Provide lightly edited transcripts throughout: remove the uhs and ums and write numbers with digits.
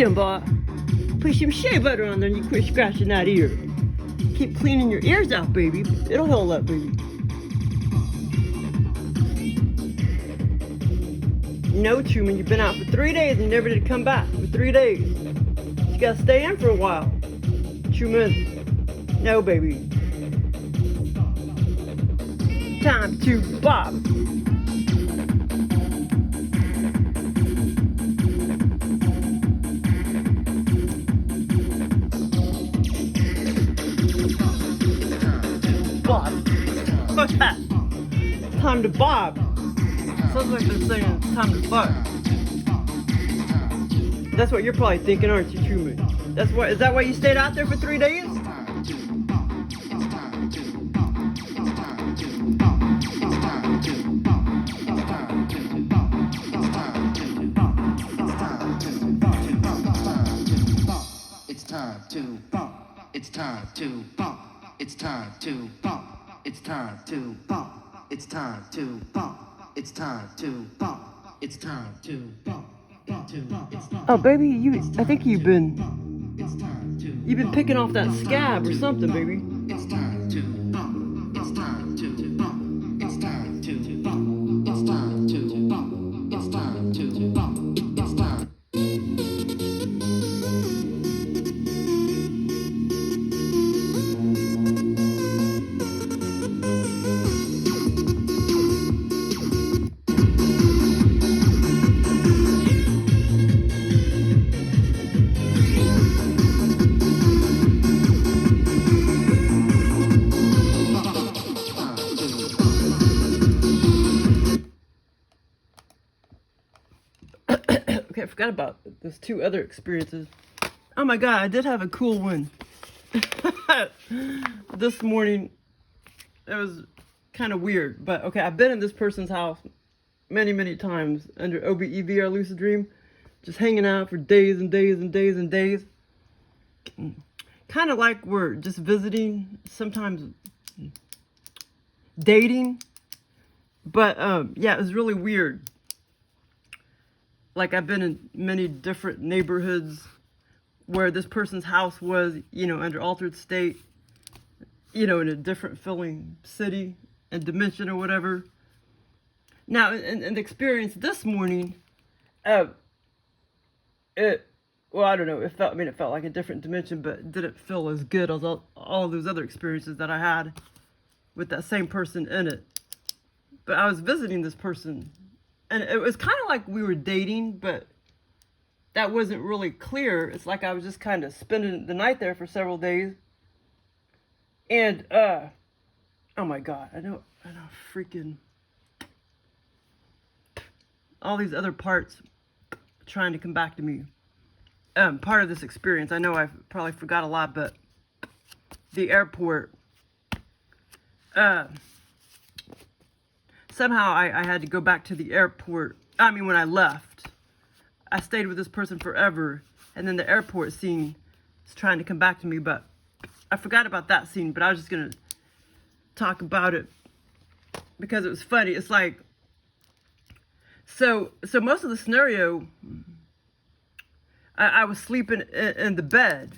boy. Put some shea butter on there and you quit scratching that ear. Keep cleaning your ears out, baby. It'll heal up, baby. No, Truman, you've been out for 3 days and never did come back for 3 days. You gotta stay in for a while. Truman, no, baby. Time to bob. Bob. What's that? Time to bob. Sounds like they're saying it's time to fuck. That's what you're probably thinking, aren't you, Truman? Is that why you stayed out there for 3 days? It's time to bump. It's time to bump. It's time to bump. It's time to bump. It's time to bump. It's time to bump. It's time to bump. Oh, baby, I think you've been picking off that scab or something, baby. It's time to bump. It's time to bump. It's time to bump. It's time to bump. It's time to bump. It's time. Okay, I forgot about those 2 other experiences. Oh my god, I did have a cool one. This morning, it was kind of weird, but okay, I've been in this person's house many, many times under OBE or Lucid Dream, just hanging out for days and days and days and days. Kind of like we're just visiting, sometimes dating, but yeah, it was really weird. Like, I've been in many different neighborhoods where this person's house was, under altered state, in a different feeling city and dimension or whatever. Now, in the experience this morning, I don't know, it felt like a different dimension, but it didn't feel as good as all those other experiences that I had with that same person in it. But I was visiting this person, and it was kind of like we were dating, but that wasn't really clear. It's like I was just kind of spending the night there for several days. And, oh my God, I know freaking, all these other parts trying to come back to me. Part of this experience, I know I probably forgot a lot, but the airport, somehow I had to go back to the airport. When I left, I stayed with this person forever, and then the airport scene is trying to come back to me, but I forgot about that scene, but I was just going to talk about it because it was funny. It's like, so most of the scenario, I was sleeping in the bed.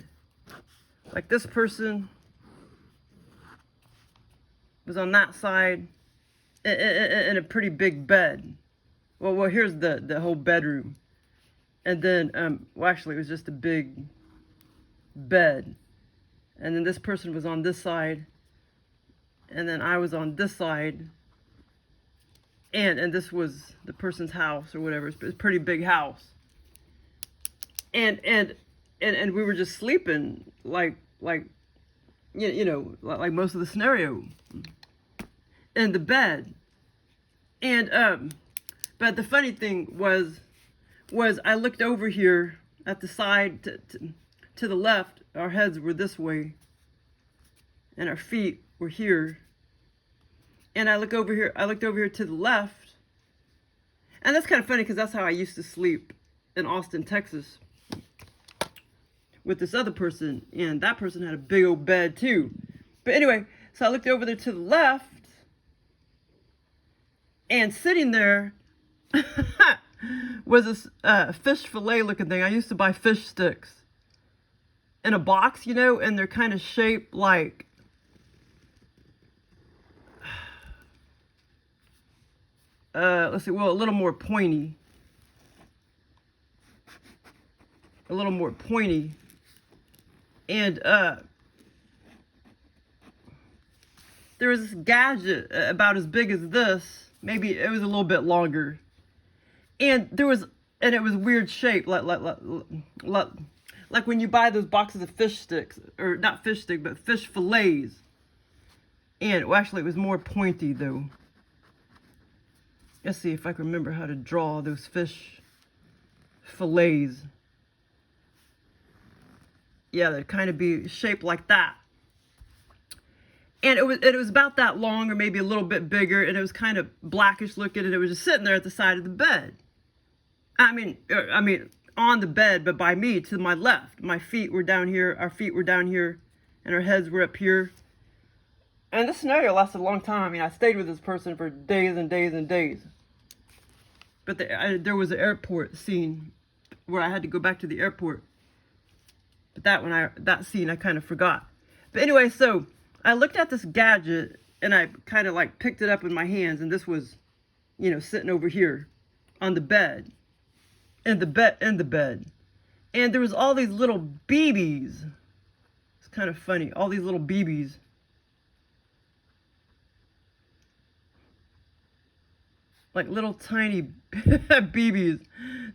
Like, this person was on that side in a pretty big bed. Well, here's the whole bedroom. And then, actually, it was just a big bed. And then this person was on this side. And then I was on this side. And this was the person's house or whatever. It's a pretty big house. And we were just sleeping like like most of the scenario in the bed. And but the funny thing was I looked over here at the side to the left. Our heads were this way, and our feet were here. And I looked over here to the left, and that's kind of funny because that's how I used to sleep in Austin, Texas, with this other person, and that person had a big old bed too. But anyway, so I looked over there to the left, and sitting there was this fish fillet looking thing. I used to buy fish sticks in a box, you know, and they're kind of shaped like, let's see, well, a little more pointy. A little more pointy. And there was this gadget about as big as this. Maybe it was a little bit longer. And it was weird shape, like when you buy those boxes of fish sticks, or not fish stick, but fish fillets. And well, actually, it was more pointy though. Let's see if I can remember how to draw those fish fillets. Yeah, they'd kind of be shaped like that. And it was about that long, or maybe a little bit bigger, and it was kind of blackish looking, and it was just sitting there at the side of the bed. I mean, on the bed, but by me, to my left. My feet were down here, our feet were down here, and our heads were up here. And this scenario lasted a long time. I mean, I stayed with this person for days and days and days. But there was an airport scene where I had to go back to the airport. But that scene I kind of forgot. But anyway, so I looked at this gadget and I kind of like picked it up in my hands, and this was, you know, sitting over here on the bed. In the bed. And there was all these little BBs. It's kind of funny. All these little BBs. Like little tiny BBs.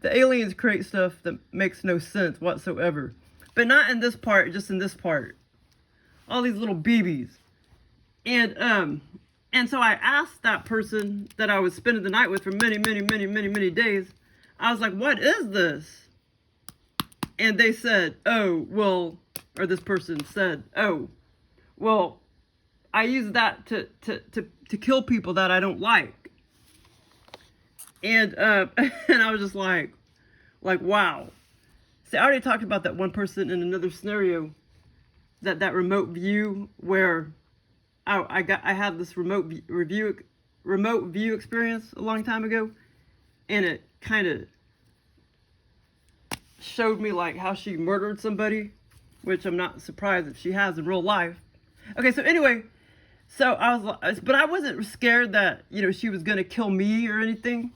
The aliens create stuff that makes no sense whatsoever. But not in this part, just in this part. All these little BBs. And so I asked that person that I was spending the night with for many days. I was like, what is this? And they said, oh, well, or this person said, oh, well, I use that to kill people that I don't like. And and I was just like, wow. See, I already talked about that one person in another scenario, that remote view where I had this remote view experience a long time ago, and it kind of showed me like how she murdered somebody, which I'm not surprised if she has in real life. Okay, so anyway, so I was like, but I wasn't scared that, you know, she was gonna kill me or anything.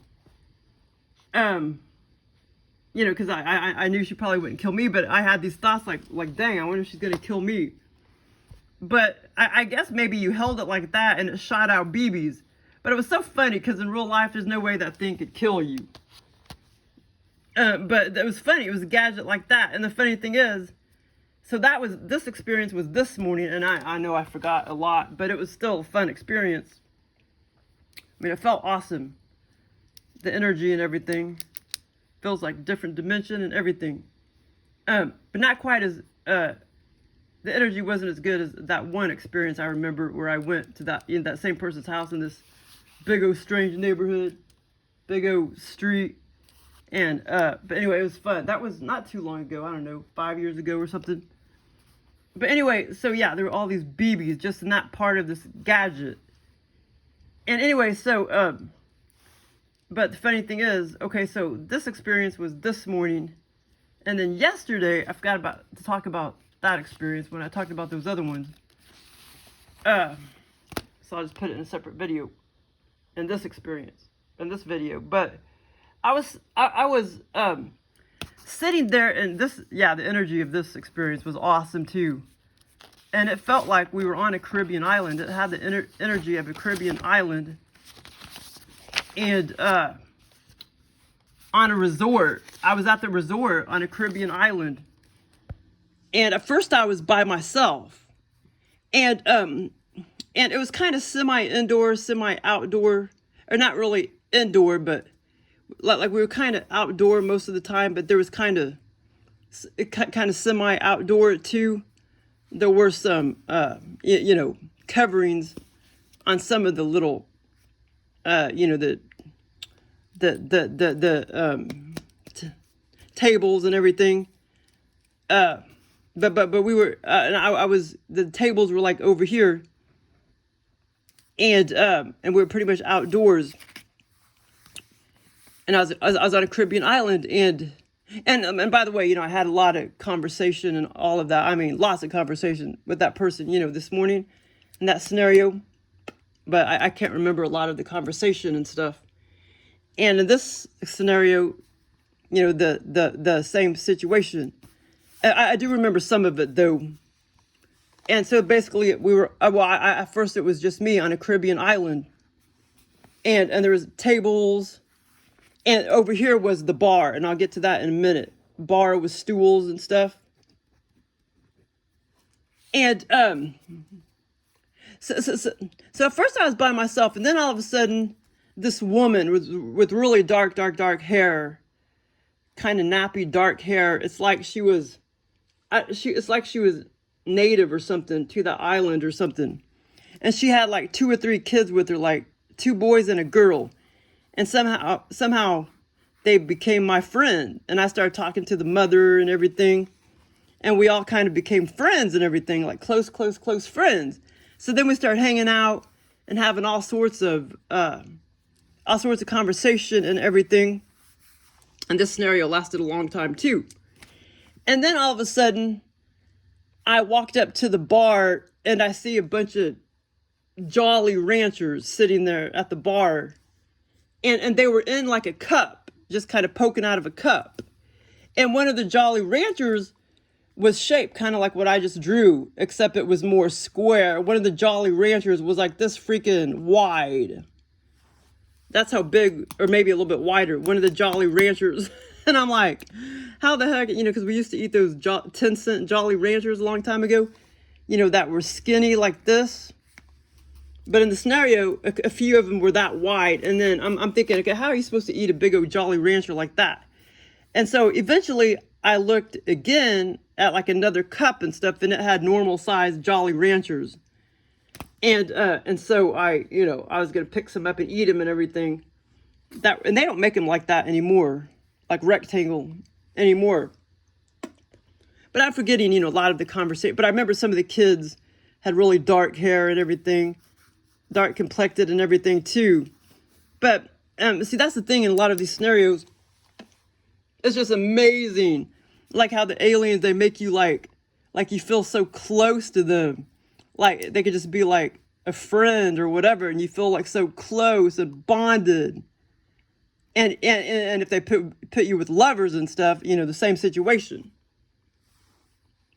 You know, because I knew she probably wouldn't kill me, but I had these thoughts like, dang, I wonder if she's gonna kill me. But I guess maybe you held it like that and it shot out BBs. But it was so funny because in real life, there's no way that thing could kill you. But it was funny. It was a gadget like that. And the funny thing is, so this experience was this morning, and I know I forgot a lot, but it was still a fun experience. I mean, it felt awesome. The energy and everything. Feels like a different dimension and everything. But not quite as, the energy wasn't as good as that one experience I remember where I went to that same person's house in this big old strange neighborhood, big old street. And, but anyway, it was fun. That was not too long ago. I don't know, 5 years ago or something. But anyway, so yeah, there were all these BBs just in that part of this gadget. And anyway, so, but the funny thing is, okay, so this experience was this morning. And then yesterday, I forgot to talk about that experience when I talked about those other ones. So I'll just put it in a separate video. In this experience, in this video. But I was sitting there, and the energy of this experience was awesome too. And it felt like we were on a Caribbean island. It had the energy of a Caribbean island. And on a resort. I was at the resort on a Caribbean island. And at first I was by myself. And it was kind of semi-indoor, semi-outdoor. Or not really indoor, but like we were kind of outdoor most of the time, but there was kind of semi-outdoor too. There were some, coverings on some of the little, tables and everything. But we were, and the tables were like over here, and we were pretty much outdoors. and I was on a Caribbean island, and by the way, you know, I had a lot of conversation and all of that. I mean, lots of conversation with that person, you know, this morning in that scenario, but I can't remember a lot of the conversation and stuff. And in this scenario, you know, the same situation. I do remember some of it though. And so basically we were, at first it was just me on a Caribbean island, and there was tables, and over here was the bar, and I'll get to that in a minute. Bar with stools and stuff. And so at first I was by myself, and then all of a sudden this woman with really dark hair, kind of nappy dark hair. It's like she was native or something to the island or something. And she had like 2 or 3 kids with her, like 2 boys and a girl. And somehow they became my friend. And I started talking to the mother and everything. And we all kind of became friends and everything, like close friends. So then we started hanging out and having all sorts of conversation and everything. And this scenario lasted a long time too. And then all of a sudden, I walked up to the bar and I see a bunch of Jolly Ranchers sitting there at the bar. And they were in like a cup, just kind of poking out of a cup. And one of the Jolly Ranchers was shaped kind of like what I just drew, except it was more square. One of the Jolly Ranchers was like this freaking wide. That's how big, or maybe a little bit wider, one of the Jolly Ranchers. And I'm like, how the heck, you know, because we used to eat those 10-cent Jolly Ranchers a long time ago, you know, that were skinny like this. But in the scenario, a few of them were that wide. And then I'm thinking, okay, how are you supposed to eat a big old Jolly Rancher like that? And so eventually I looked again at like another cup and stuff, and it had normal sized Jolly Ranchers. And so I was going to pick some up and eat them and everything. And they don't make them like that anymore, like rectangle anymore. But I'm forgetting, you know, a lot of the conversation. But I remember some of the kids had really dark hair and everything, dark complected and everything too. But see, that's the thing in a lot of these scenarios. It's just amazing, like how the aliens, they make you like you feel so close to them, like they could just be like a friend or whatever, and you feel like so close and bonded. And if they put you with lovers and stuff, you know, the same situation.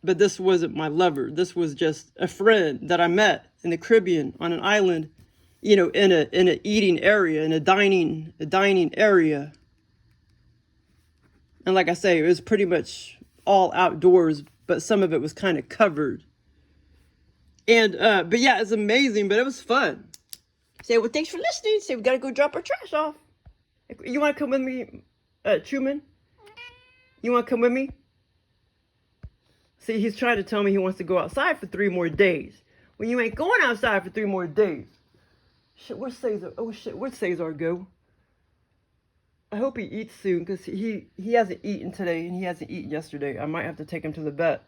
But this wasn't my lover. This was just a friend that I met in the Caribbean on an island, you know, in a eating area, in a dining area. And like I say, it was pretty much all outdoors, but some of it was kind of covered. And but yeah, it's amazing, but it was fun. Say, well, thanks for listening. Say, we gotta go drop our trash off. You want to come with me, Truman? You want to come with me? See, he's trying to tell me he wants to go outside for 3 more days. Well, you ain't going outside for 3 more days. Shit, where's Cesar? Oh, shit, where'd Cesar go? I hope he eats soon, because he hasn't eaten today, and he hasn't eaten yesterday. I might have to take him to the vet.